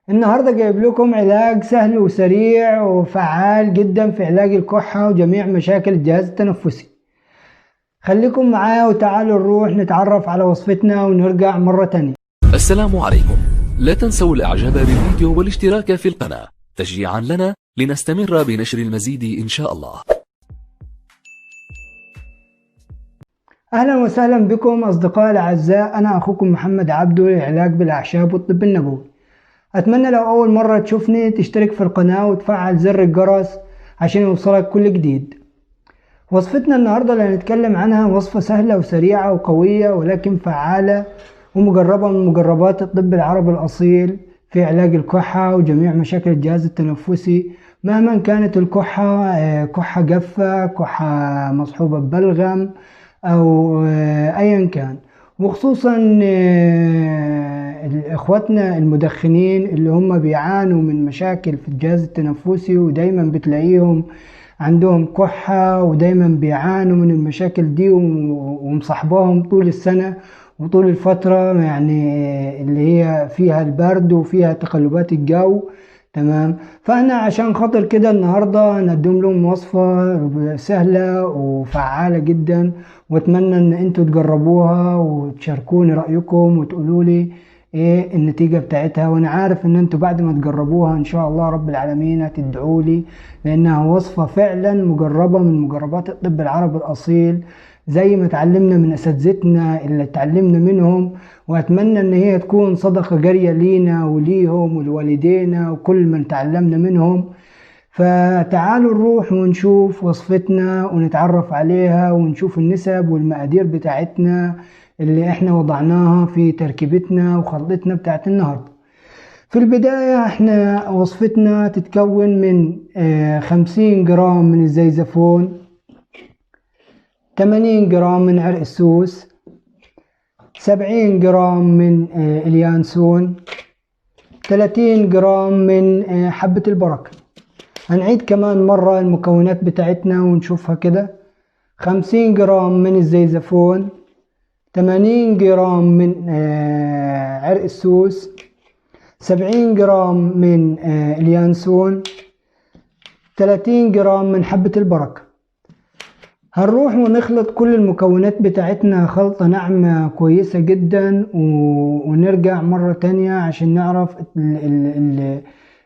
النهاردة جايب لكم علاج سهل وسريع وفعال جدا في علاج الكحة وجميع مشاكل الجهاز التنفسي. خليكم معايا وتعالوا نروح نتعرف على وصفتنا ونرجع مرة تانية. السلام عليكم. لا تنسوا الاعجاب بالفيديو والاشتراك في القناة تشجيعا لنا لنستمر بنشر المزيد ان شاء الله. أهلا وسهلا بكم أصدقائي الأعزاء، أنا أخوكم محمد عبدو للعلاج بالأعشاب والطب النبوي. أتمنى لو أول مرة تشوفني تشترك في القناة وتفعل زر الجرس عشان يوصلك كل جديد. وصفتنا النهاردة اللي هنتكلم عنها وصفة سهلة وسريعة وقوية ولكن فعالة ومجربة من مجربات الطب العربي الأصيل في علاج الكحة وجميع مشاكل الجهاز التنفسي مهما كانت الكحة، كحة جافة، كحة مصحوبة ببلغم أو أيا كان. وخصوصا إخواتنا المدخنين اللي هم بيعانوا من مشاكل في الجهاز التنفسي ودايما بتلاقيهم عندهم كحة ودايما بيعانوا من المشاكل دي ومصاحباهم طول السنة وطول الفترة يعني اللي هي فيها البرد وفيها تقلبات الجو. تمام. فاحنا عشان خاطر كده النهاردة نقدم لهم وصفة سهلة وفعالة جدا، واتمنى ان انتوا تجربوها وتشاركوني رأيكم وتقولوا لي ايه النتيجة بتاعتها. وانا عارف ان انتوا بعد ما تجربوها ان شاء الله رب العالمين هتدعوا لي، لانها وصفة فعلا مجربة من مجربات الطب العربي الاصيل زي ما اتعلمنا من اساتذتنا اللي اتعلمنا منهم. واتمنى ان هي تكون صدقة جارية لينا وليهم ولوالدينا وكل من تعلمنا منهم. فتعالوا نروح ونشوف وصفتنا ونتعرف عليها ونشوف النسب والمقادير بتاعتنا اللي احنا وضعناها في تركيبتنا وخلطتنا بتاعت النهاردة. في البداية احنا وصفتنا تتكون من 50 جرام من الزيزفون، 80 جرام من عرق السوس، 70 جرام من اليانسون، 30 جرام من حبة البركة. هنعيد كمان مرة المكونات بتاعتنا ونشوفها كده: 50 جرام من الزيزفون، 80 جرام من عرق السوس، 70 جرام من اليانسون، 30 جرام من حبة البركة. هنروح ونخلط كل المكونات بتاعتنا خلطة ناعمة كويسة جدا ونرجع مرة تانية عشان نعرف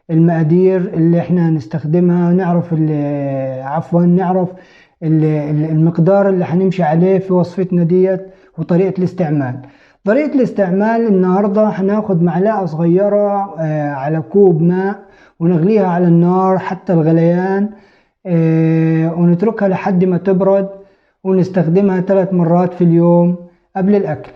المقادير اللي احنا هنستخدمها، نعرف نعرف المقدار اللي هنمشي عليه في وصفتنا ديت وطريقة الاستعمال. طريقة الاستعمال النهاردة هناخد معلقة صغيرة على كوب ماء ونغليها على النار حتى الغليان، ونتركها لحد ما تبرد ونستخدمها 3 مرات في اليوم قبل الأكل.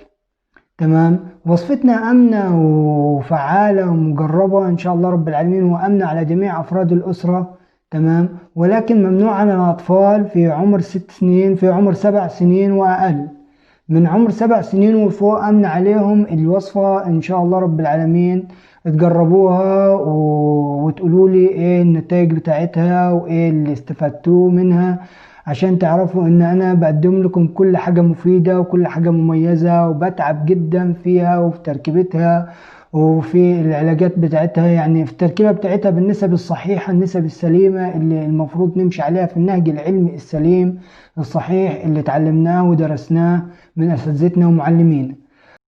تمام. وصفتنا آمنة وفعالة ومجربة إن شاء الله رب العالمين، وآمنة على جميع أفراد الأسرة. تمام. ولكن ممنوع على الأطفال في عمر 6 سنين، في عمر 7 سنين وأقل. من عمر 7 سنين وفوق آمنة عليهم الوصفة إن شاء الله رب العالمين. تجربوها وتقولوا لي ايه النتائج بتاعتها وايه اللي استفدتوه منها، عشان تعرفوا ان انا بقدم لكم كل حاجة مفيدة وكل حاجة مميزة وبتعب جدا فيها وفي تركيبتها وفي العلاجات بتاعتها، يعني في التركيبة بتاعتها بالنسب الصحيحة، النسب السليمة اللي المفروض نمشي عليها في النهج العلمي السليم الصحيح اللي اتعلمناه ودرسناه من أساتذتنا ومعلمينا.